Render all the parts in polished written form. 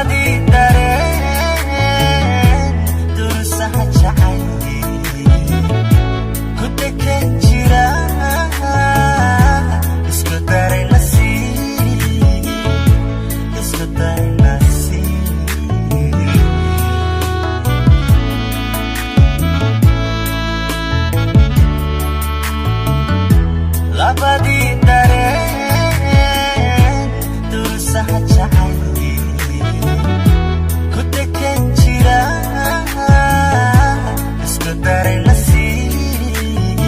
labadii dareen dursaha jacayli ku degan jira isku daray nasiib isku daray nasiib labadii dareen dursaha jacayli ku degan jira isku daray nasiib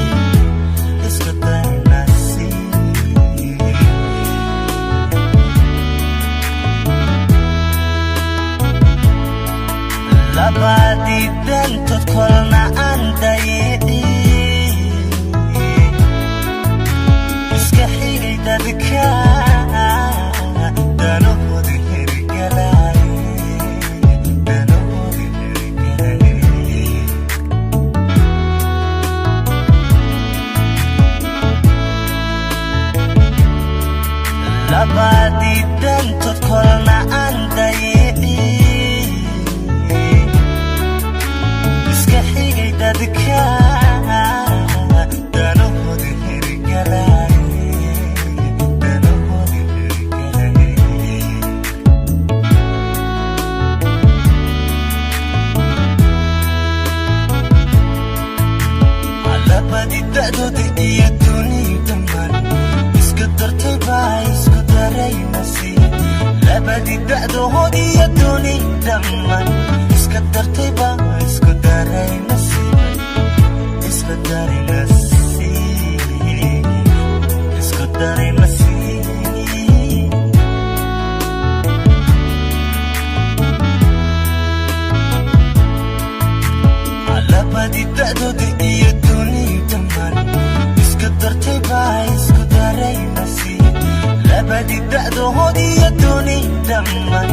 isku daray nasiib labadii dantood kolna aan dayicin iska xigay dadka danahooda hirgalay danahooda hirgalay labadii dantood kolna aan dayicin iska xigay dadka danahooda hirgalay danahooda hirgalay labadii da'dooda iyo dunida man isku dartay baa isku daray nasiib labadii da'dood iyo dunida man isku dartay baa isku daray nasiib isku daray nasiib isku daray nasiib labadii da'dooda iyo dunida man isku dartay baa isku daray nasiib labadii da'dood iyo dunida man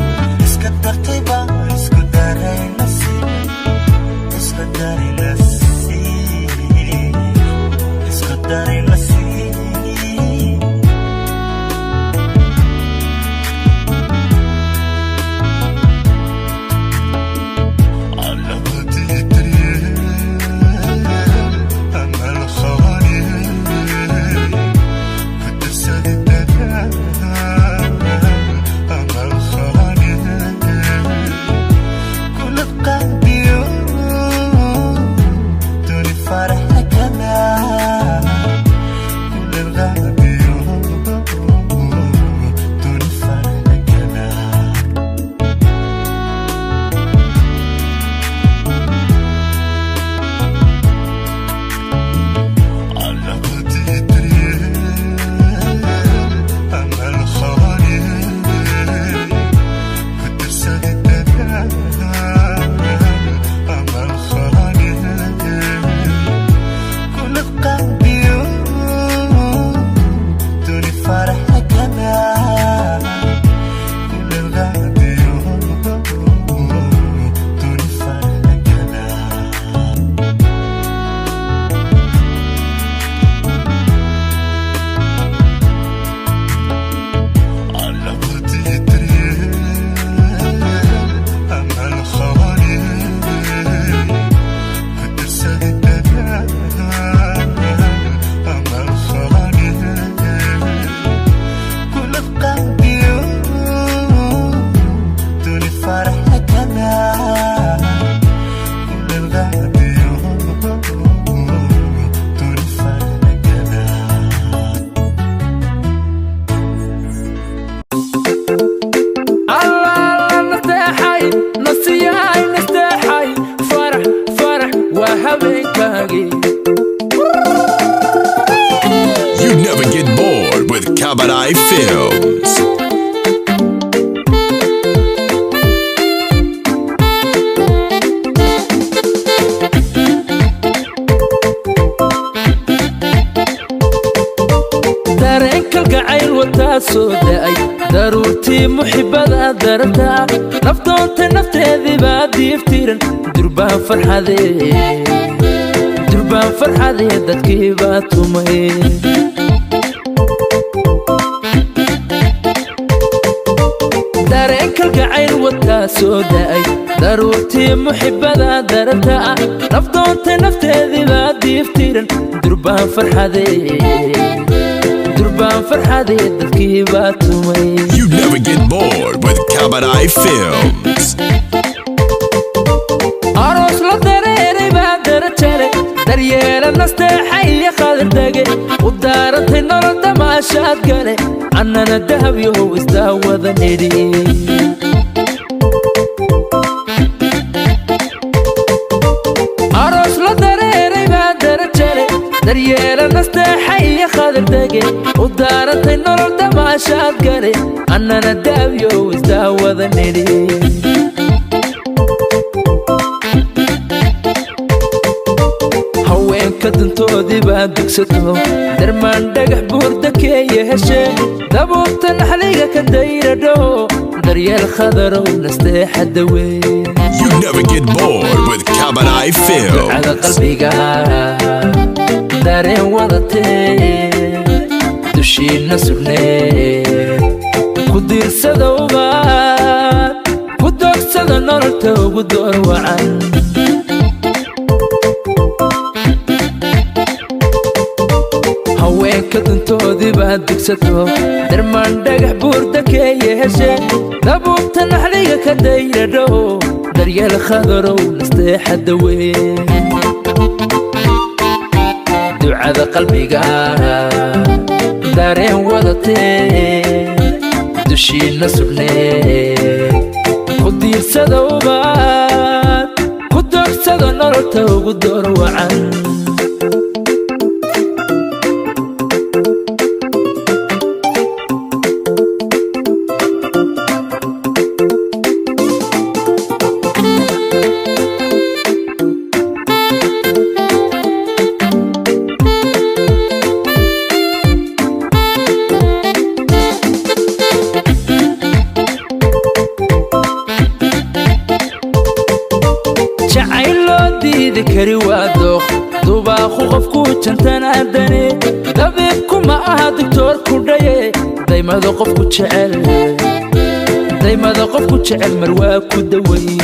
isku dartay baa isku daray nasiib isku daray nasiib isku daray nasiib labadii dareen amal khawani kudirsaday dadaan amal khawani kula qalbiyo duni farxa kama kula qalbiyo duni farxa kama labadii dareen amal khawani kudirsaday dadaan amal khawani kula qalbiyo duni farxa kama kula qalbiyo duni farxa kama labadii dareen amal khawani kudirsaday dadaan amal khawani kula qalbiyo duni farxa kama kula qalbiyo duni farxa kama الله نستحي نصيحي نستحي فرح فرح وهبكاغي You never get bored with Kabadai Films. dareenka gacayl wataa soo da'ay daruurtii muxibbada dartaa naftoonta nafteedii baa diiftiran durbaan farxadee dadkii baa tumay dareenka gacayl wataa وتاسو داي ضرورتي محبة درتها نفضونت نفتذي بادي فتيرن دربان فرحادي دلكي باتومي. You never get bored with Abdi Films. أروس لدريري بادر تشالي دريال النستحي خالد داقي ودارت النور دماشات قالي عننا الدهب يهو استهوى ذنيدي. أروس لدريري بادر تشالي دريال النستحي خالد داقي ودارت النور دماشات قالي عننا الدهب يهو استهوى ذنيدي. كدنتودي بعد دكستو درمان دقح بوردك يا هشي دبوبت الحليقة كدايرة دو دريال خضر ونستيح الدوي. You never get bored with Abdi Films. على قلبي قاعد دارين وضتي دشي نسرني كدير سدوبات كدوك سدا نورتو كدور وعن كدنتودي بعد دكستو درمان دقح بوردك يا هشي دبوبت الحليقة كدايرة دو دريال خضر ونستيح الدوي. دعاء قلبي قاعد دارين وضتي دشي نسرني كدير سدوبات كدوك سدا نورتو كدور وعن ذكري وادوخ دوباخو قفكو جنتان عدني دبيبكو ما اها دكتور كوداي دايما ذو قفكو تشعل دايما ذو قفكو تشعل مرواكو دوي.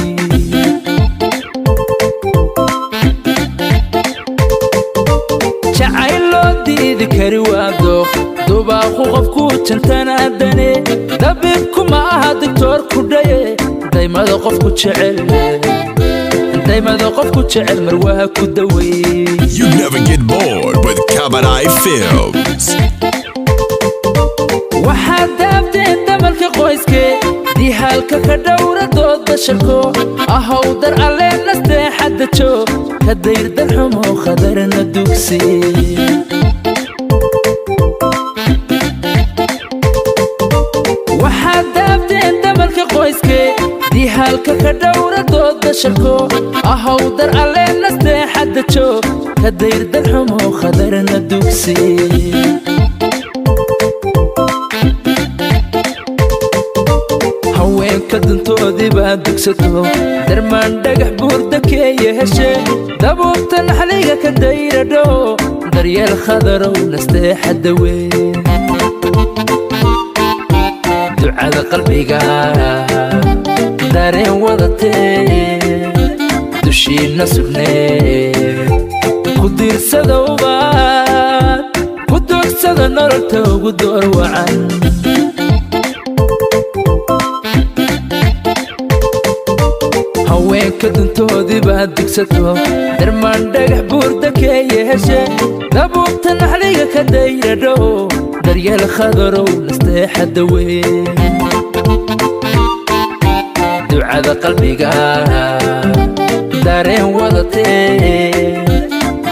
شعيلو دي ذكري وادوخ دوباخو قفكو جنتان عدني دبيبكو ما اها دكتور كوداي دايما ذو قفكو تشعل دايما ذو قفكو تشعل مرواكو دوي. You never get bored with Abdi Films. waxaad daabteen damalka qoyskee dii halka ka dhowra dooda shako ahow dar alleen nasteexadda joog ka dayrdan xumo khadarna dugsi. waxaad daabteen damalka qoyskee dii halka ka dhowra dooda shako ahow dar alleen nasteexadda joog ka dayrdan xumo khadarna dugsi. كدنتودي بعد دكستو درمان دقح بوردك يا هشي دبوبت الحليقة كدايرة دو دريال خضر ونستيح الدوي. دعاء قلبي قاعد دارين وضتي دشي نسرني كدير سدوبات كدوك سدا نورتو كدور وعن كدنتودي بعد دكستو درمان دقح بوردك يا هشي دبوبت الحليقة كدايرة دو دريال خضر ونستيح الدوي. دعاء قلبي قاعد دارين وضتي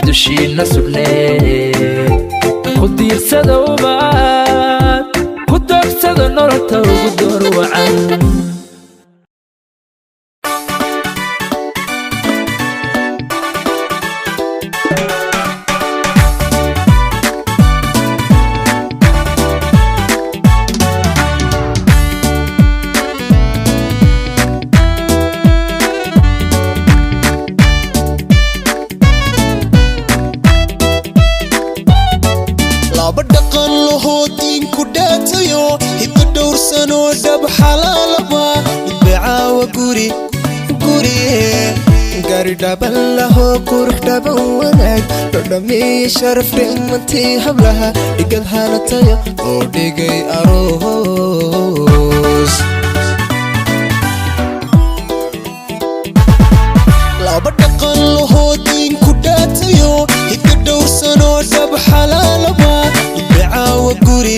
دشي نسرني كدير سدوبات كدوك سدا نورتو كدور وعن guri gari dhaban laho qurux dhaban wanaag dhadhamiya sharaf dhimantii hablaha dhigad hanatayo oo dhigay aroos laba dhaqan lahoo diin ku dhaatayo hidda dhowrsanoo dhab xalaalaba ibicaawa guri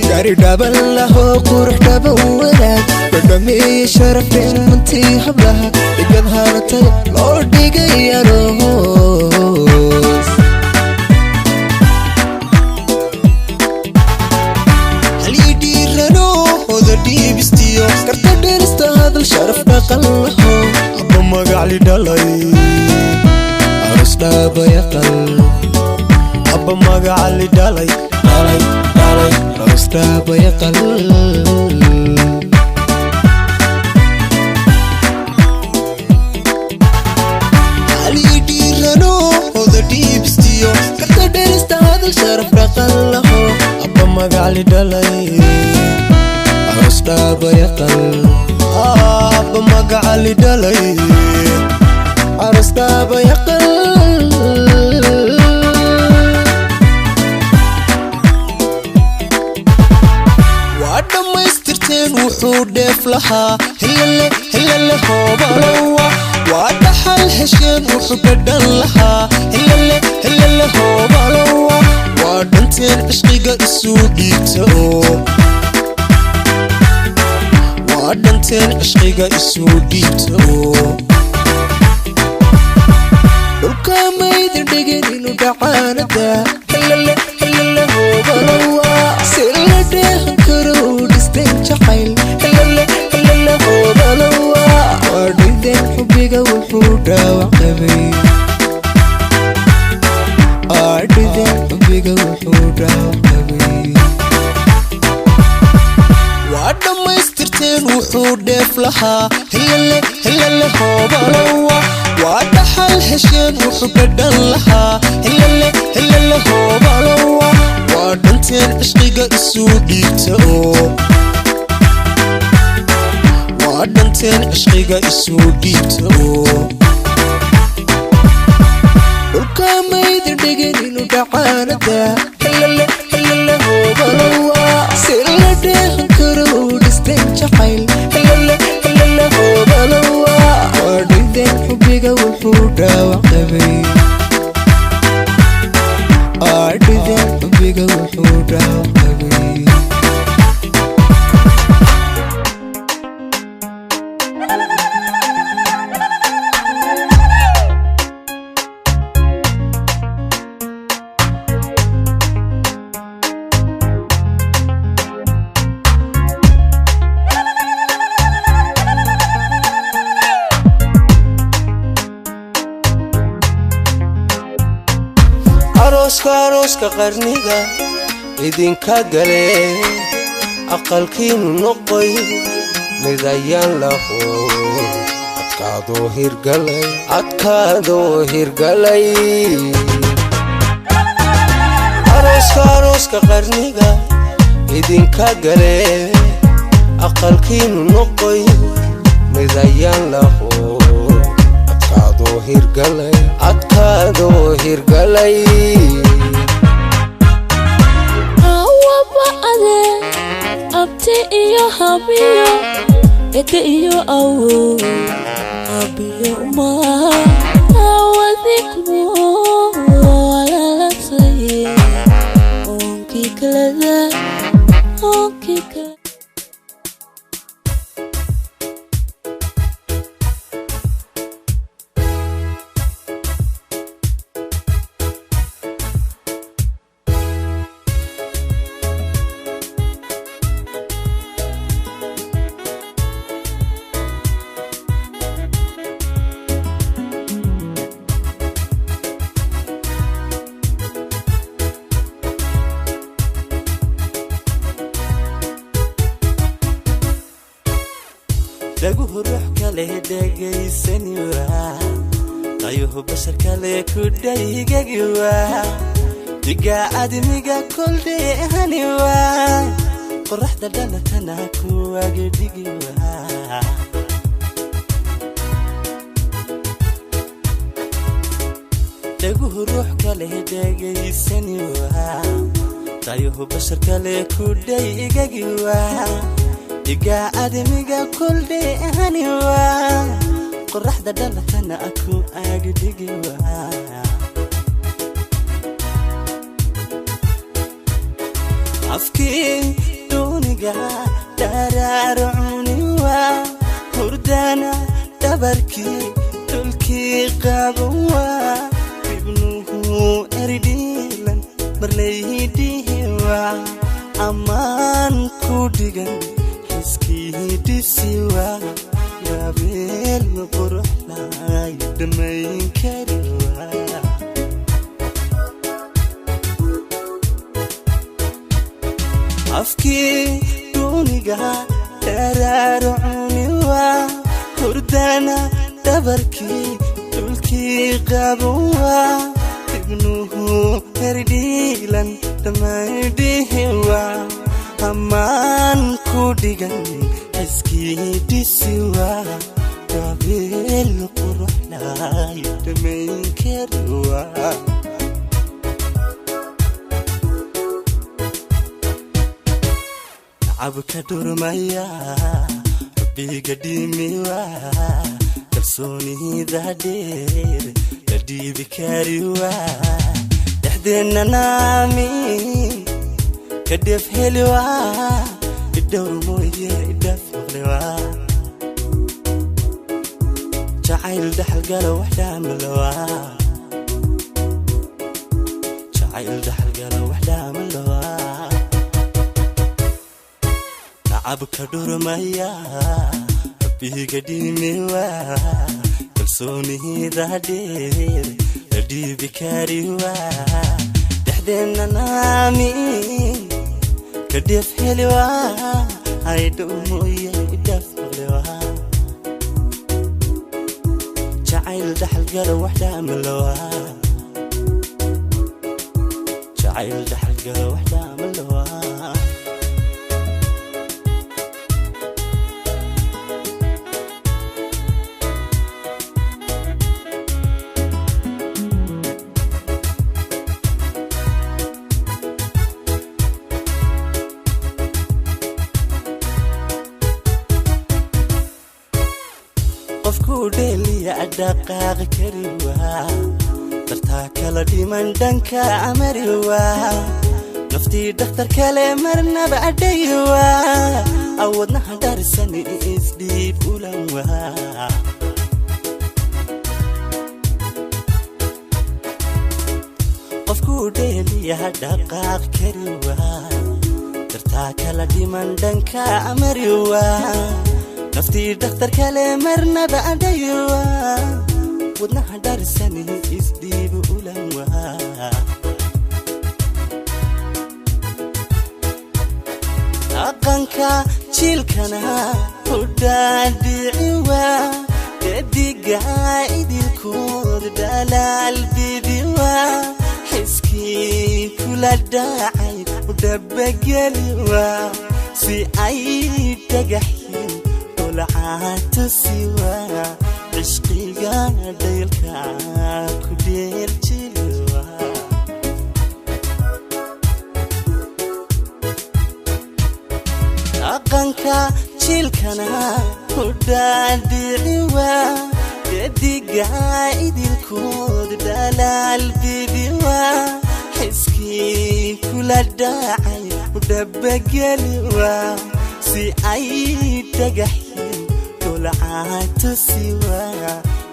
gari dhaban laho qurux dhaban wanaag dhadhamiya sharaf dhimantii hablaha dhigad hanatayo loo dhigay aroos halidhiirano hoda dhiibistiyo karta dherista hadal sharaf dhaqan laho abba magacli dhalay aros dhaabayaqal abba magacli dhalay aros dhaabayaqal sharaf dhaqan laho abba magacli dhalay aros dhaabayaqal abba magacli dhalay aros dhaabayaqal waa dhammaystirteen wuxuu dheef lahaa hilale hoobalowa waa dhaxal hesheen wuxuu dhadhan lahaa hilale hoobalowa waa dhanteen cishqiga isuu dhiibta oo waa dhanteen cishqiga isuu dhiibta oo dhulka maydin dhigin inuu dhacaanada hilale hoobalowa si la dheehan karo u dhisteen jacayl hilale hoobalowa waa dhideen xubbiga wuxuu dhaawac qabay waa dhammaystirteen wuxuu dheef lahaa hilale hoobalowa waa dhaxal hesheen wuxuu dhadhan lahaa hilale hoobalowa waa dhanteen cishqiga isuu dhiibta oo waa dhanteen cishqiga isuu dhiibta oo dhulka maydin dhigin inuu dhacaanada hilale hoobalowa si la dheehan karo u dhisteen jacayl hilale hoobalowa waa dhideen xubbiga wuxuu dhaawac qabay dhideen xubbiga wuxuu dhaawac qabay arooska qarniga idinka gale aqalkiinu noqoy mid ayaan laho adkaadoo hirgalay arooska qarniga idinka gale aqalkiinu noqoy mid ayaan laho adkaadoo hirgalay awaba'ade abti iyo habiyo ede iyo awo abiyo umaa awadikmo walalatay onkii kalada dhaguhu ruux kale dhegaysanwa qayuhu bashar kale ku dhaygagiwa diga admiga koldheehaniwa qorraxda dhalatana kuwaaga dhigi waa dhaguhu ruux kale dhegaysani waa tayuhu bashar kale ku dhaygagi waa dhiga adamiga kuldhay ahani waa qorraxda dhalatana kuwaaga dhigi waa afkii duniga dararuni waa hurdana dhabarkii dhulkii qaban waa ibnuhu erdhiilan marlaydihi waa ammaan ku dhigan xiskii dhisi waa gabeel quruxlay dhammayn kari waa afkii duniga dararuni waa hurdana dhabarkii dhulkii qaban waa ibnuhu erdhiilan dhammaydhihi waa ammaan ku dhigan xiskii dhisi waa gabeel quruxlay dhammayn kari waa abka durmaya biga dimiwa kalsoonida dheer la dhiibi kariwa dhaxdeena naami kadef heliwa idowr mooye idaf maqlewa jacayl dhaxal galo waxdhaamalawa jacayl dhaxal galo waxdhaamalawa abka durmaya biga dimiwa kalsoonida dheer la dhiibi kariwa dhaxdeena naami kadef heliwa aydow mooye idaf maqlewa jacayl dhaxal galo waxdhaamalawa jacayl dhaxal galo waxdhaamalawa qofku dheeliya dhaqaaq kari waa dartaa kala dhiman dhanka amari waa naftii dhakhtar kale marnaba adhay waa awoodnaha dharisan isdhiib ulan waa qofku dheeliya dhaqaaq kari waa dartaa kala dhiman dhanka amari waa naftii dhakhtar kale marnaba adhaywa wadnaha dharisani isdhiibu ulan waa dhaqanka jiilkana u dhaadhici waa dediga idilkood dhalaal bibi waa xiskii kula dhacay u dhabageli waa si ay dhagaxin lacagtu siwa cishqiga daylka ku dheerjilwa dhaqanka jiilkana u dhaadhici waa dediga idilkood dhalaal bibi waa xiskii kula dhacay u dhabageli waa si ay dhagaxin lacagtu siwa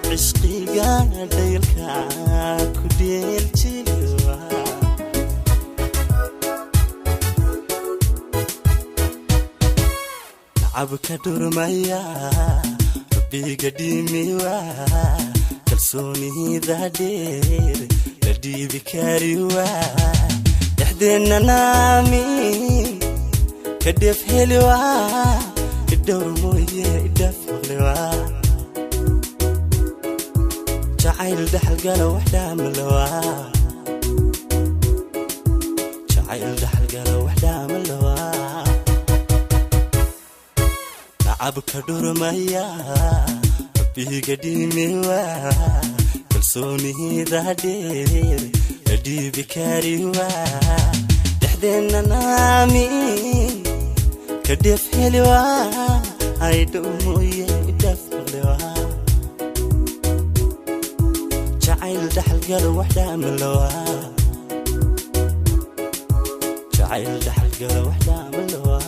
cishqiga daylka ku dheerjilwa abka durmaya biga dimiwa kalsoonida dheer la dhiibi kariwa dhaxdeena naami kadef heliwa idowr mooye idaf maqlewa jacayl dhaxal galo waxdhaamalawa jacayl dhaxal galo waxdhaamalawa عبك درميا بيك ديميوا كلسوني دادير دي بكاريوا دحدنا نامي كدف حلوة هيدومو يدف حلوة جعيل دحل قل وحدة ملوى جعيل دحل قل وحدة ملوى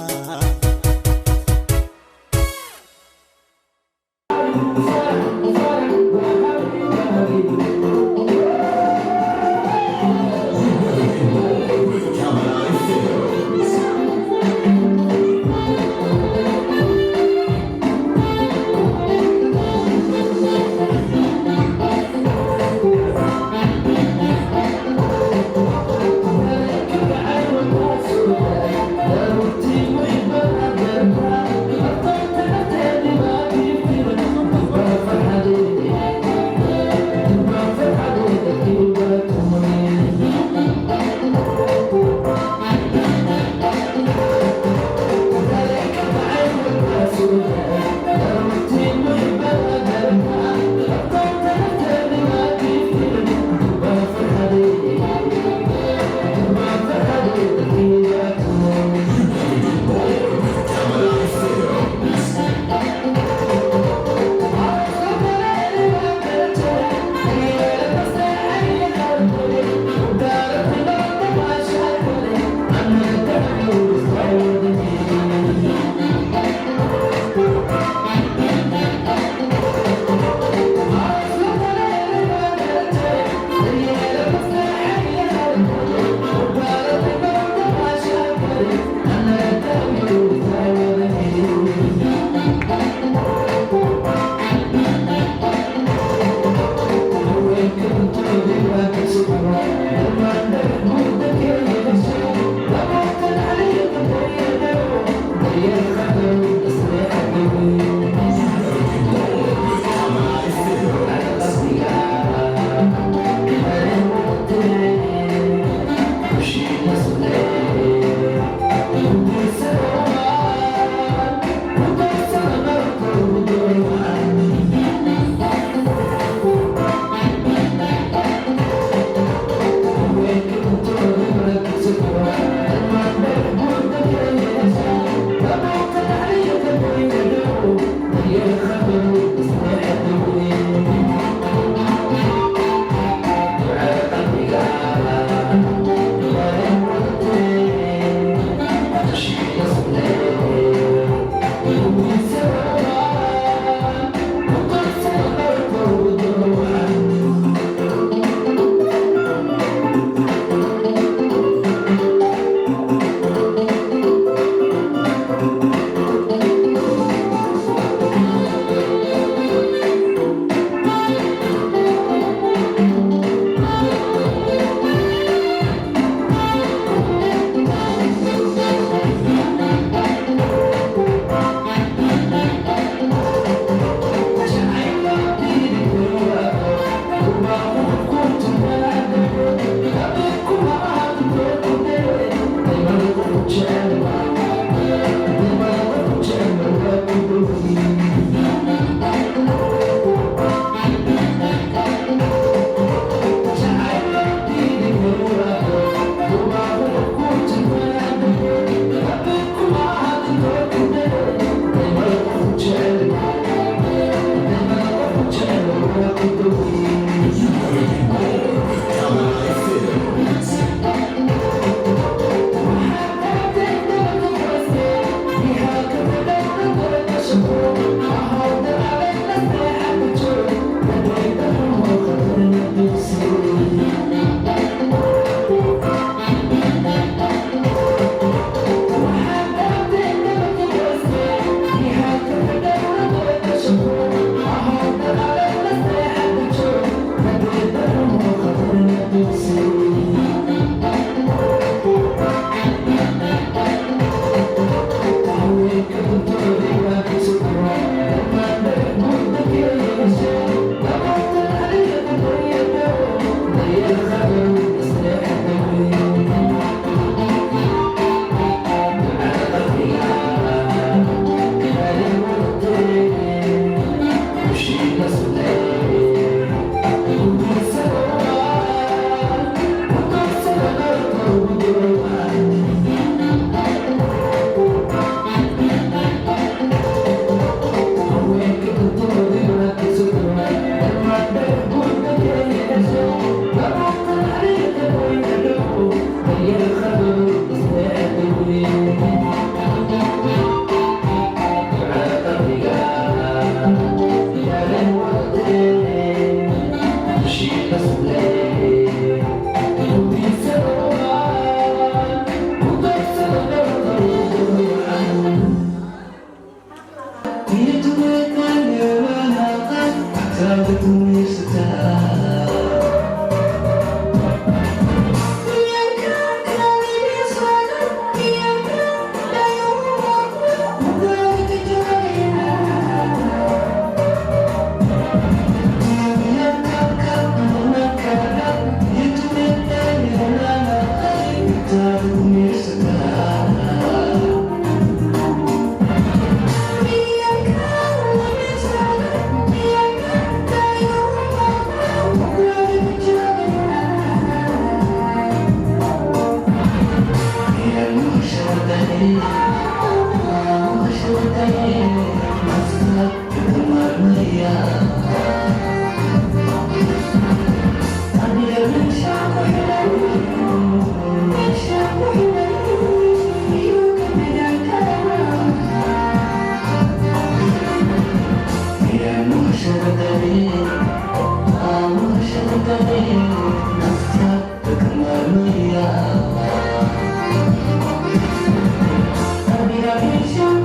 So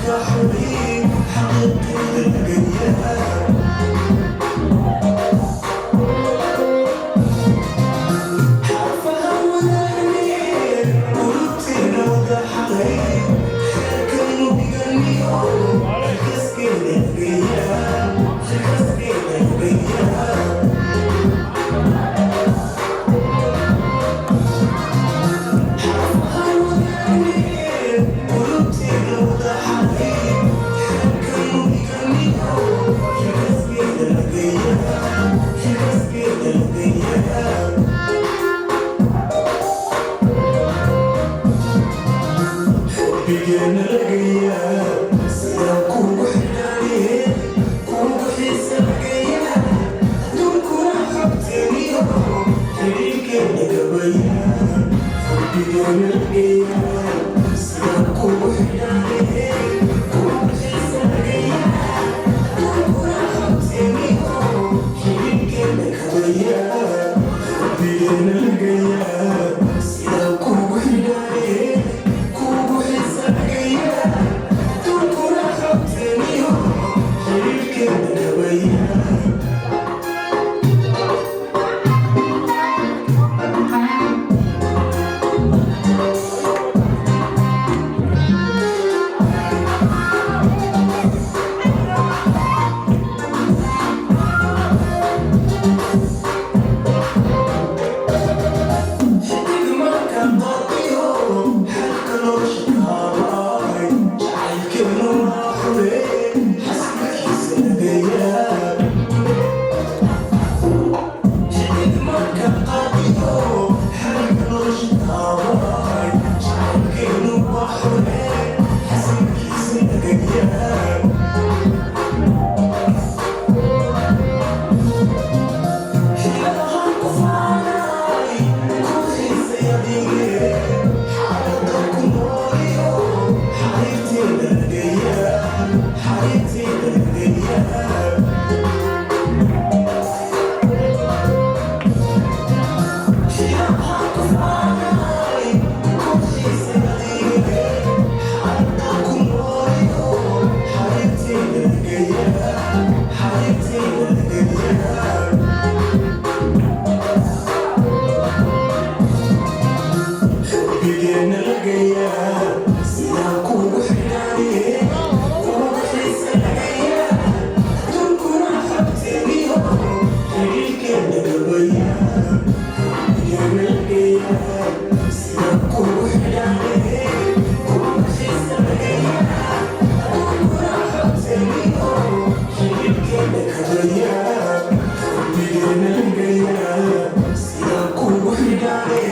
حبيب حبيبتي للقيام حرفها ونغني قلوبتي نوضح حبيب كانوا بيغنيهم تسكن القيام تسكن القيام حرفها ونغني قلوبتي نوضح حبيب كانوا بيغنيهم تسكن القيام تسكن القيام بيجينا القيام سيكون وحداني كون بحس القيام دون كون حبتني بيجينا القيام بيجينا القيام سيكون وحداني كون بحس القيام دون كون حبتني بيجينا القيام بيجينا القيام سيكون وحداني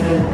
When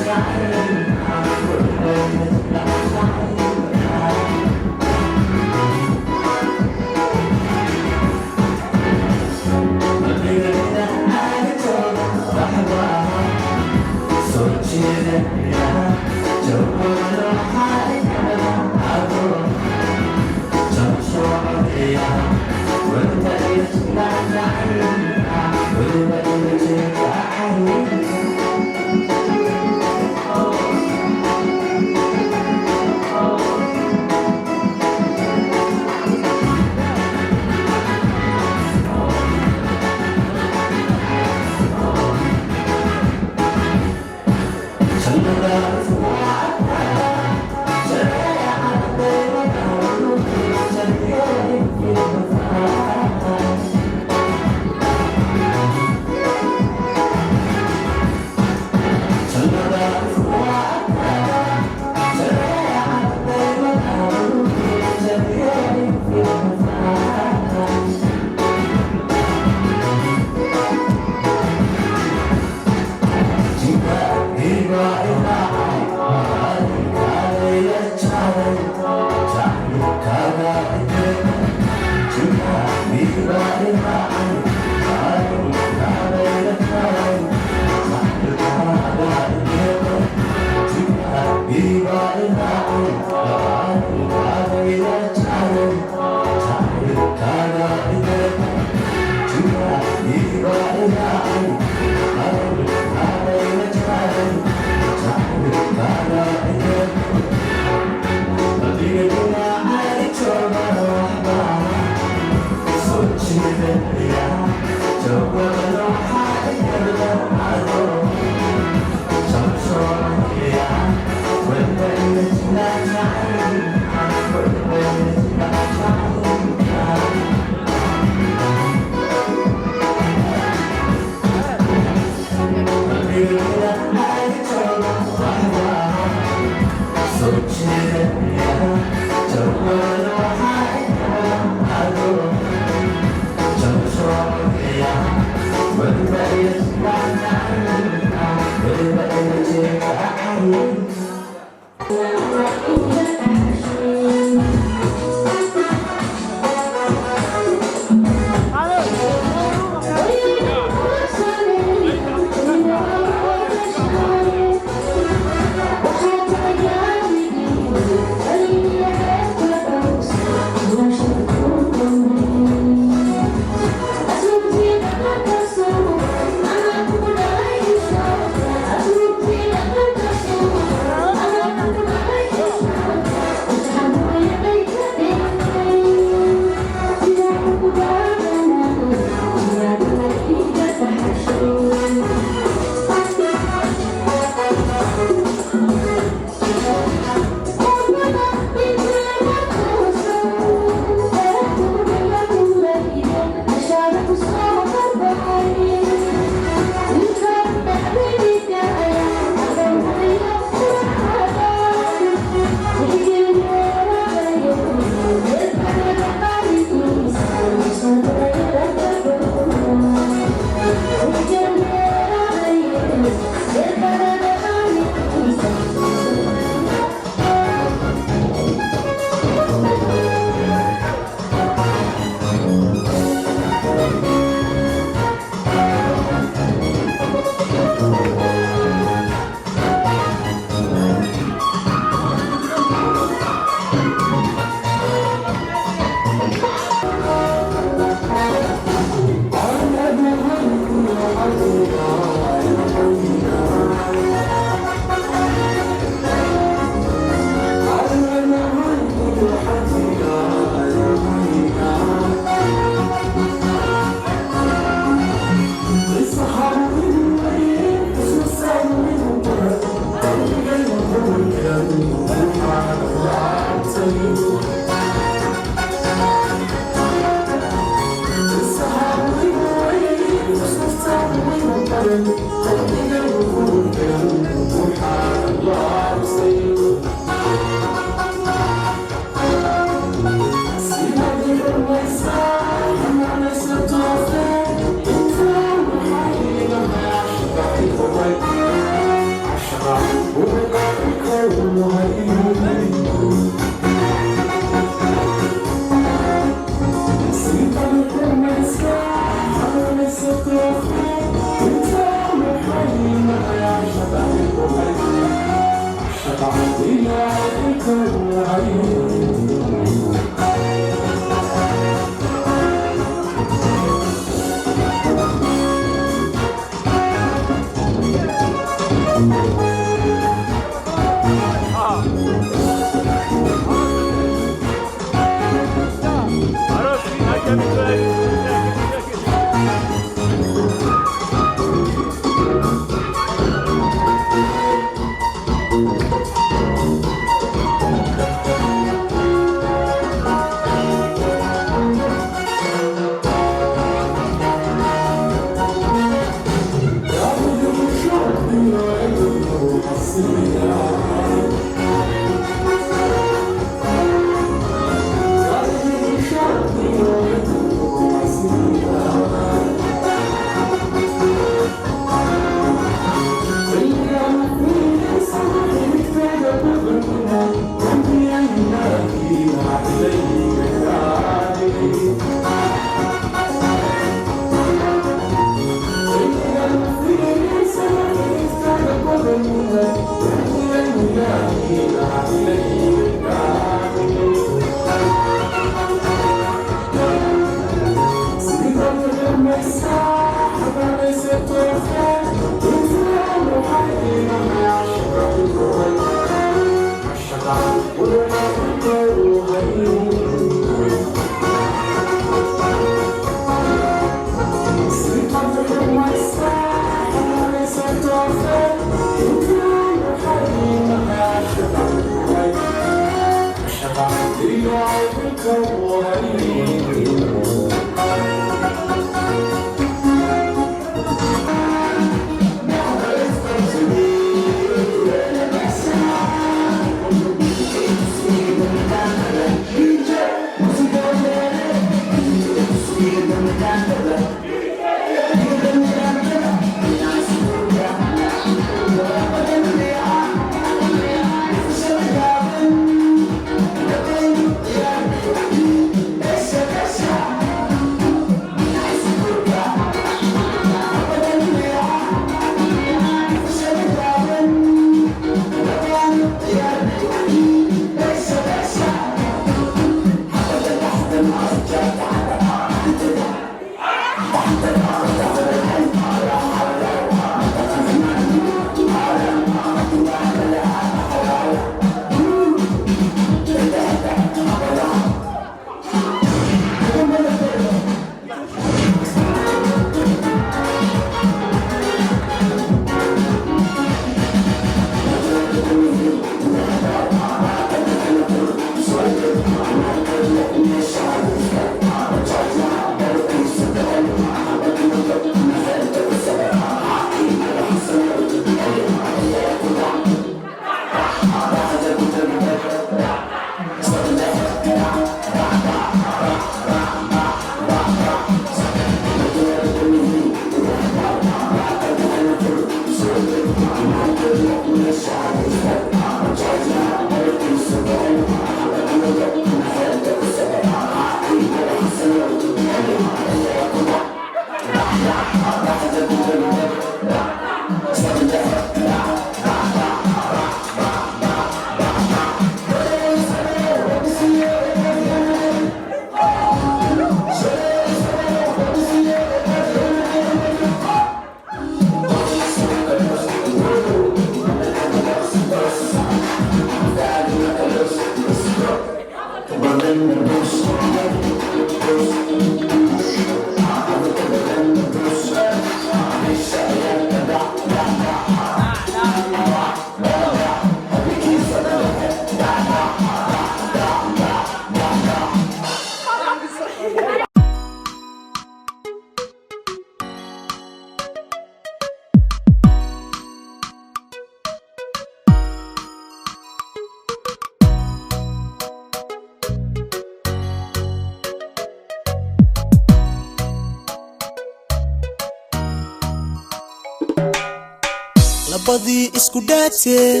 labadii isku dhaatay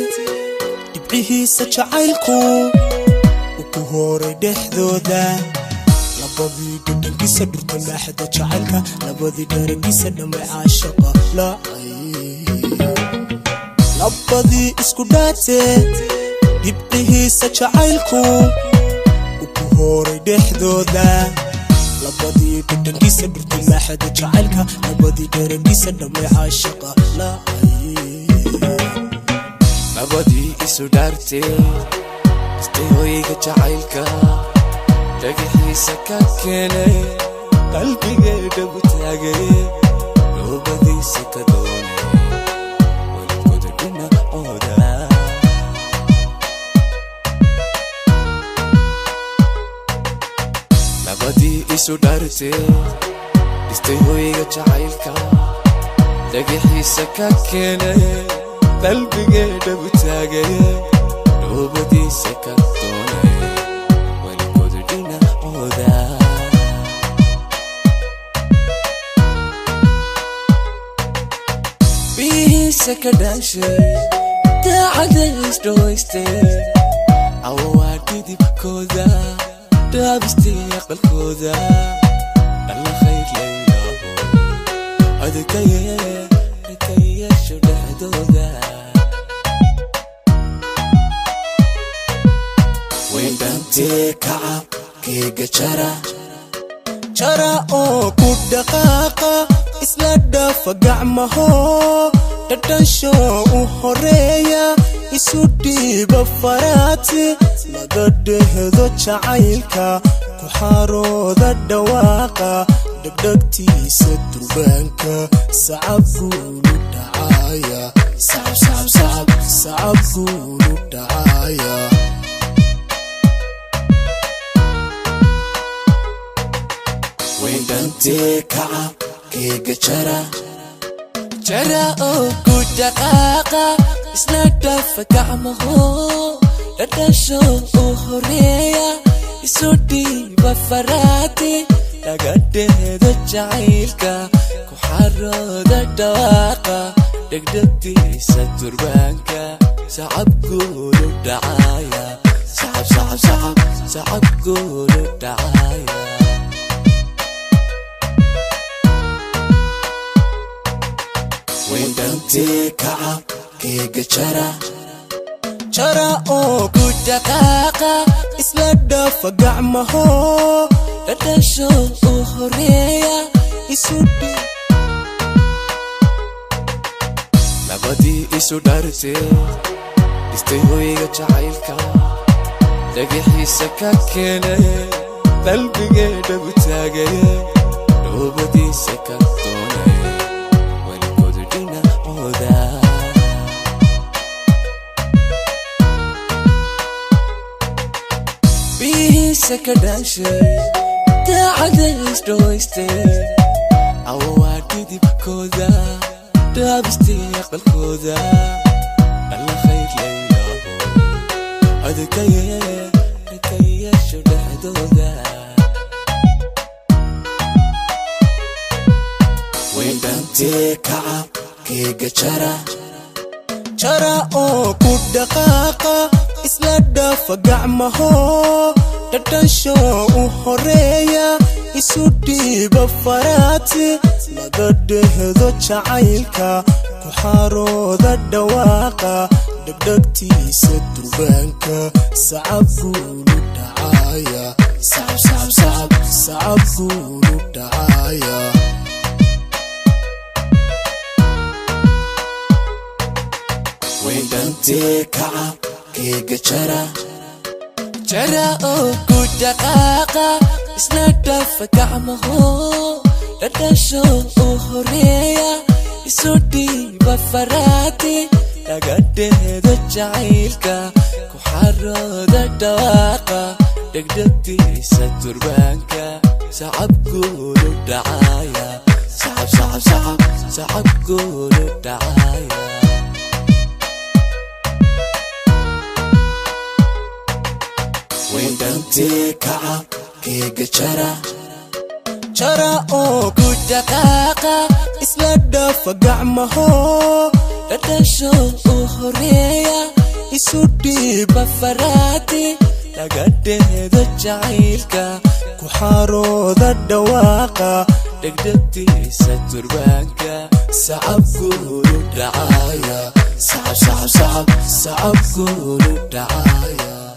dibcihiisa jacaylku ku horay dhexdooda labadii dhadhankiisa dhurta maaxda jacaylka labadii dharagiisa dhamay caashaqa labadii isku dhaatay dibcihiisa jacaylku ku horay dhexdooda labadii dhadhankiisa dhurta maaxda jacaylka labadii dharagiisa dhamay caashaqa labadii isu dhaartay istayooyiga jacaylka dhagaxiisa ka keenay qalbigeeda u taagay loobadiisa ka doonay walkooda dhinacooda labadii isu dhaartay istayooyiga jacaylka dhagaxiisa ka keenay qalbigeeda u taagay loobadiisa ka doonay walkooda dhinacooda bihiisa ka dhaashay daacada isdhawaystay awaa dhidibkooda dhaabistay aqalkooda alla khayr laylaho adkayeesho dhexdooda ويندانتي كعب كيغا جرى او كود دقاقة اسلا دافا قعمهو تدنشو وحرية يسودي بفراتي لقد هذو جعيلكا كحارو ذا الدواقة دقدقتي ستربانكا صعب قولو دعايا صعب قولو دعايا ويندانتي كعب كيغا جرى او كود دقاقة اسلا دافا قعمهو تدنشو وحرية يسودي بفراتي لقد هذا جعيلكا كحارو ذا الدواقة دقدقتي ستربانكا صعب قولو دعايا صعب قولو دعايا ويندانتي كعب كيغا جرى او كود دقاقة اسلا دافا قعمهو تدنشو وحرية يسودي لبدي إسو دارتي استيهويغا جعيلكا دقيحيسا كاكيني قلبي دبتاقي لوبدي سكتوني والقدرين عودا بيه سكدانشي تعديس دويستي عوادي دي بكودا دابستي قلقودا الله خير ليلاه أذكي شده دودا ويندانتي كعب كيغا جرى او كود دقاقة اسلا دافا قعمهو تدنشو وحرية يسودي بفراتي لقد هذو جعيلكا كحارو ذا الدواقة دقدقتي ستربانكا صعب قولو دعايا صعب قولو دعايا ويندانتي كعب كيغا جرى او كود دقاقة اسلا دافا قعمهو تدنشو وحرية يسودي بفراتي لقد هذا جعيلكا كحارو ذا الدواقة دقدقتي ستربانكا صعب قولو دعايا صعب قولو دعايا ويندانتي كعب كيغا جرى او كود دقاقة اسلا دافا قعمهو تدنشو وحرية يسودي بفراتي لقد هذا جعيلكا كحارو ذا الدواقة دقدقتي ستربانكا صعب قولو دعايا صعب قولو دعايا